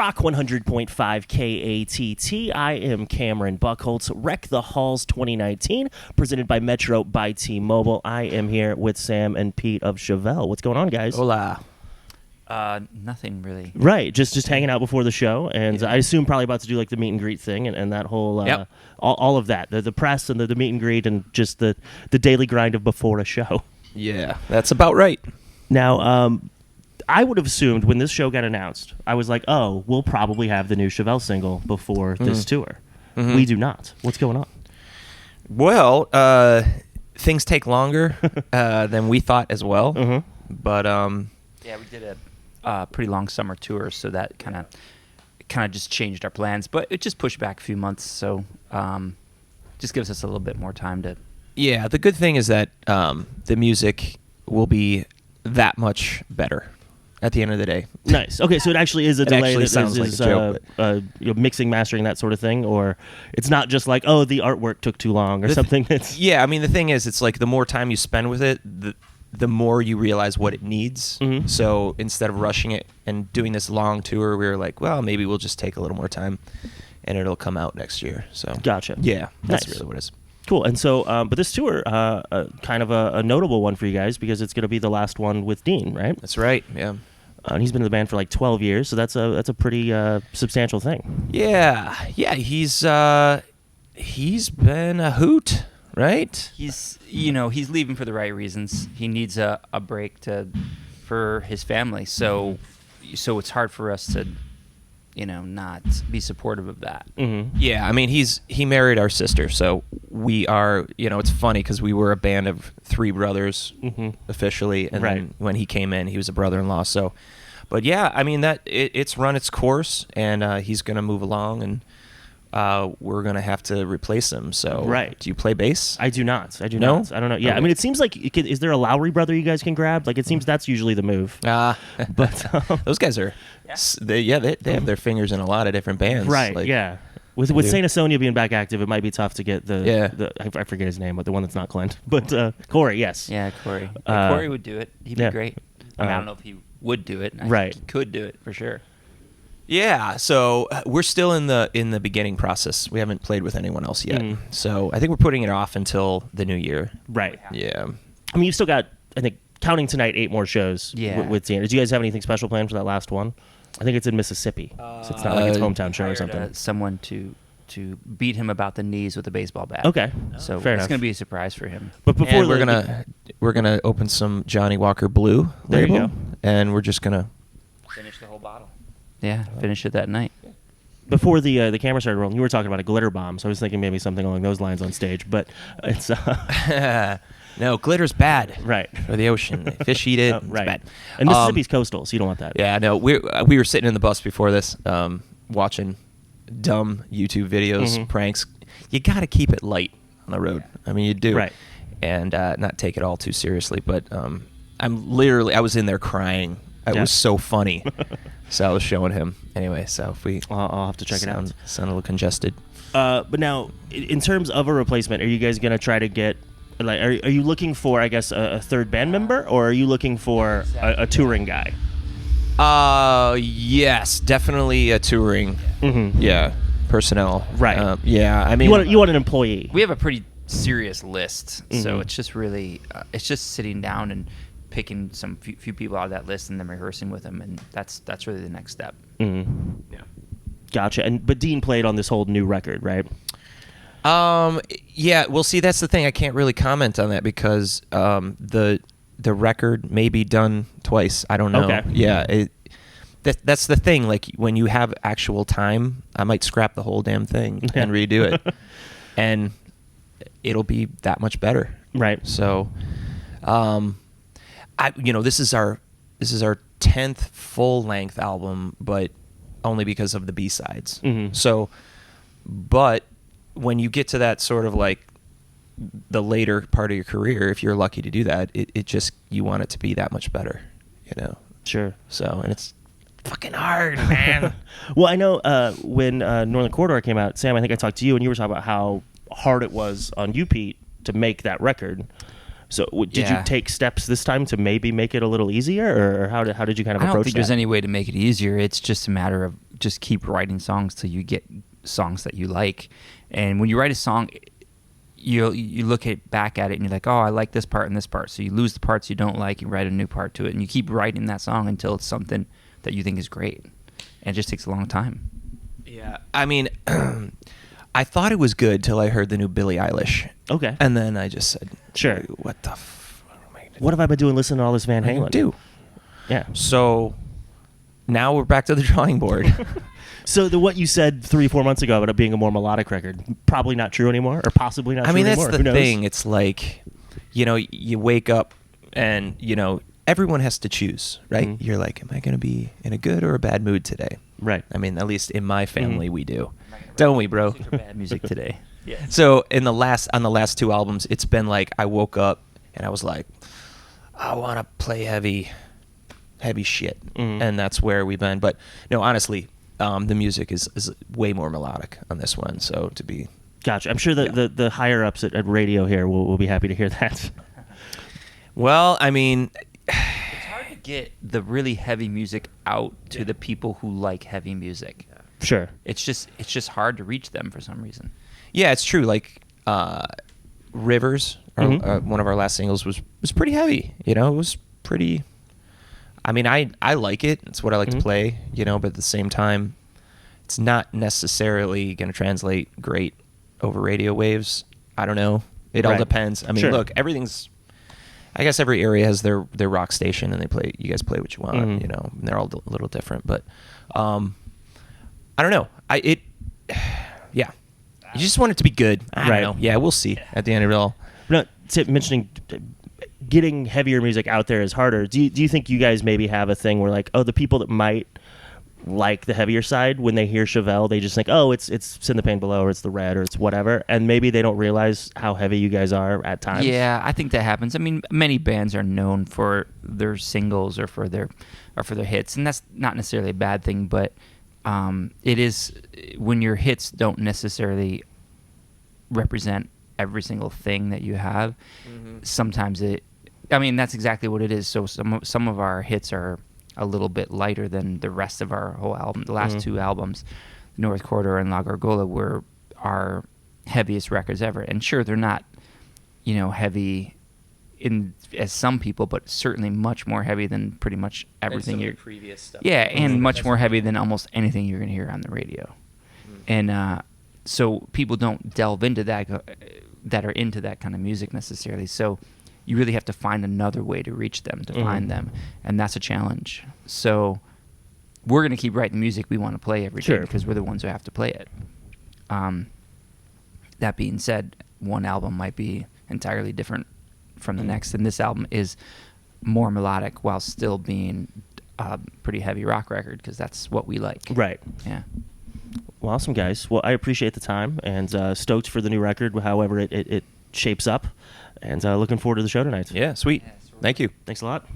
Rock 100.5 KATT. I am Cameron Buchholtz. Wreck the Halls 2019, presented by Metro by T-Mobile. I am here with Sam and Pete of Chevelle. What's going on, guys? Hola. Nothing really. Right, just hanging out before the show, and I assume probably about to do like the meet and greet thing and that whole all of that, the press and the meet and greet and just the daily grind of before a show. Yeah, that's about right. Now, I would have assumed when this show got announced, I was like, oh, we'll probably have the new Chevelle single before this tour. Mm-hmm. We do not. What's going on? Well, things take longer than we thought as well. Mm-hmm. But yeah, we did a pretty long summer tour, so that kind of just changed our plans. But it just pushed back a few months, so just gives us a little bit more time to. Yeah, the good thing is that the music will be that much better at the end of the day. Nice. Okay, so it actually is a delay. Actually that sounds like a joke, mixing, mastering, that sort of thing, or it's not just like, oh, the artwork took too long or something. That's yeah, I mean, the thing is, it's like the more time you spend with it, the more you realize what it needs. Mm-hmm. So instead of rushing it and doing this long tour, we were like, well, maybe we'll just take a little more time, and it'll come out next year. So gotcha. Yeah, that's Nice. really what it is. Cool. And so, but this tour, kind of a notable one for you guys because it's going to be the last one with Dean, right? That's right. Yeah. And he's been in the band for like 12 years, so that's a pretty substantial thing. Yeah. He's been a hoot, right? He's leaving for the right reasons. He needs a break for his family. So it's hard for us to, not be supportive of that. Mm-hmm. Yeah, I mean, he married our sister, so we are, it's funny because we were a band of three brothers officially, and then when he came in, he was a brother-in-law. So, but yeah, I mean that it's run its course, and he's gonna move along, and we're gonna have to replace him. So, do you play bass? I do not. I No? not. I don't know. Yeah, Okay. I mean, it seems like is there a Lowry brother you guys can grab? Like, it seems that's usually the move. But those guys are, they have their fingers in a lot of different bands. right. Like, Yeah. With Saint Asonia being back active, it might be tough to get I forget his name, but the one that's not Clint. But Corey, yes. Yeah, Corey. Corey would do it. He'd be great. I mean, I don't know if he would do it. I think he could do it for sure. Yeah, so we're still in the beginning process. We haven't played with anyone else yet. So I think we're putting it off until the new year. Right. Yeah. I mean, you've still got, I think, counting tonight, 8 more shows with Dean. Do you guys have anything special planned for that last one? I think it's in Mississippi, so it's not like it's hometown show or something. Someone to beat him about the knees with a baseball bat. Okay, so fair it's enough. going to be a surprise for him. But before And we're gonna open some Johnny Walker Blue There you label, go. and we're just gonna Finish the whole bottle. Yeah, finish it that night. Before the camera started rolling, you were talking about a glitter bomb, so I was thinking maybe something along those lines on stage. But it's no, glitter's bad. Right. For the ocean, fish eat it. right. It's bad. And Mississippi's coastal, so you don't want that. Yeah, no, we were sitting in the bus before this, watching dumb YouTube videos, pranks. You got to keep it light on the road. I mean, you do, Right. And not take it all too seriously. But I was in there crying. It was so funny. So I was showing him anyway. So if we, I'll have to check it out. Sound a little congested. But now, in terms of a replacement, are you guys going to try to get, like, are you looking for, I guess, a third band member, or are you looking for a touring guy? Yes, definitely a touring. Yeah, personnel. Right. Yeah, I mean, You want an employee. We have a pretty serious list, so it's just really it's just sitting down and picking some few people out of that list and then rehearsing with them, and that's really the next step. Yeah. Gotcha. But Dean played on this whole new record, right? Yeah. Well, see, that's the thing. I can't really comment on that because the record may be done twice. I don't know. Okay. Yeah. That's the thing. Like when you have actual time, I might scrap the whole damn thing and redo it, and it'll be that much better. Right. So, this is our 10th full length album, but only because of the B-sides. So, but when you get to that sort of like the later part of your career, if you're lucky to do that, it just, you want it to be that much better, Sure. So, and it's fucking hard, man. Well, I know when Northern Corridor came out, Sam, I think I talked to you, and you were talking about how hard it was on you, Pete, to make that record. So did you take steps this time to maybe make it a little easier, or how did you kind of approach that? I don't think there's any way to make it easier. It's just a matter of just keep writing songs till you get songs that you like. And when you write a song, you look back at it and you're like, oh, I like this part and this part. So you lose the parts you don't like, you write a new part to it, and you keep writing that song until it's something that you think is great. And it just takes a long time. Yeah, I mean, I thought it was good till I heard the new Billie Eilish. Okay. And then I just said, sure. What the what have I been doing listening to all this Van Halen? Do. Yeah. So now we're back to the drawing board. So what you said 3-4 months ago about it being a more melodic record, probably not true anymore, or possibly not true anymore. That's the thing. It's like, you wake up and, everyone has to choose, right? Mm-hmm. You're like, am I going to be in a good or a bad mood today? Right. I mean, at least in my family, we do. Don't we, bro? Bad music today. Yeah. So on the last 2 albums, it's been like I woke up and I was like, I want to play heavy shit, and that's where we've been. But no, honestly, the music is way more melodic on this one. So to be, gotcha. I'm sure that the higher ups at radio here will be happy to hear that. Well, I mean, it's hard to get the really heavy music out to the people who like heavy music. Sure. It's just hard to reach them for some reason. Yeah, it's true. Like Rivers, one of our last singles, was pretty heavy. It was pretty. I mean, I like it. It's what I like to play. But at the same time, it's not necessarily going to translate great over radio waves. I don't know. It all depends. I mean, look, everything's. I guess every area has their rock station, and you guys play what you want. And they're all a little different, but I don't know. Yeah. You just want it to be good. I don't know. Yeah, we'll see at the end of it all. But mentioning getting heavier music out there is harder. Do you think you guys maybe have a thing where like, the people that might like the heavier side, when they hear Chevelle, they just think, it's In the Pain Below, or it's The Red, or it's whatever, and maybe they don't realize how heavy you guys are at times? Yeah, I think that happens. I mean, many bands are known for their singles or for their hits, and that's not necessarily a bad thing, but it is when your hits don't necessarily represent every single thing that you have. Sometimes that's exactly what it is. So some of our hits are a little bit lighter than the rest of our whole album. The last 2 albums, North Corridor and La Gargola, were our heaviest records ever. And sure, they're not heavy as some people, but certainly much more heavy than pretty much everything. And some of the previous stuff. Yeah, and much more heavy than almost anything you're going to hear on the radio. And so people don't delve into that are into that kind of music necessarily. So you really have to find another way to reach them, to find them, and that's a challenge. So we're going to keep writing music we want to play every day because we're the ones who have to play it. That being said, one album might be entirely different from the next, and this album is more melodic while still being a pretty heavy rock record because that's what we like. Right. Yeah. Well, awesome, guys. Well, I appreciate the time, and stoked for the new record, however it shapes up, and looking forward to the show tonight. Yeah, sweet. Thank you. Thanks a lot.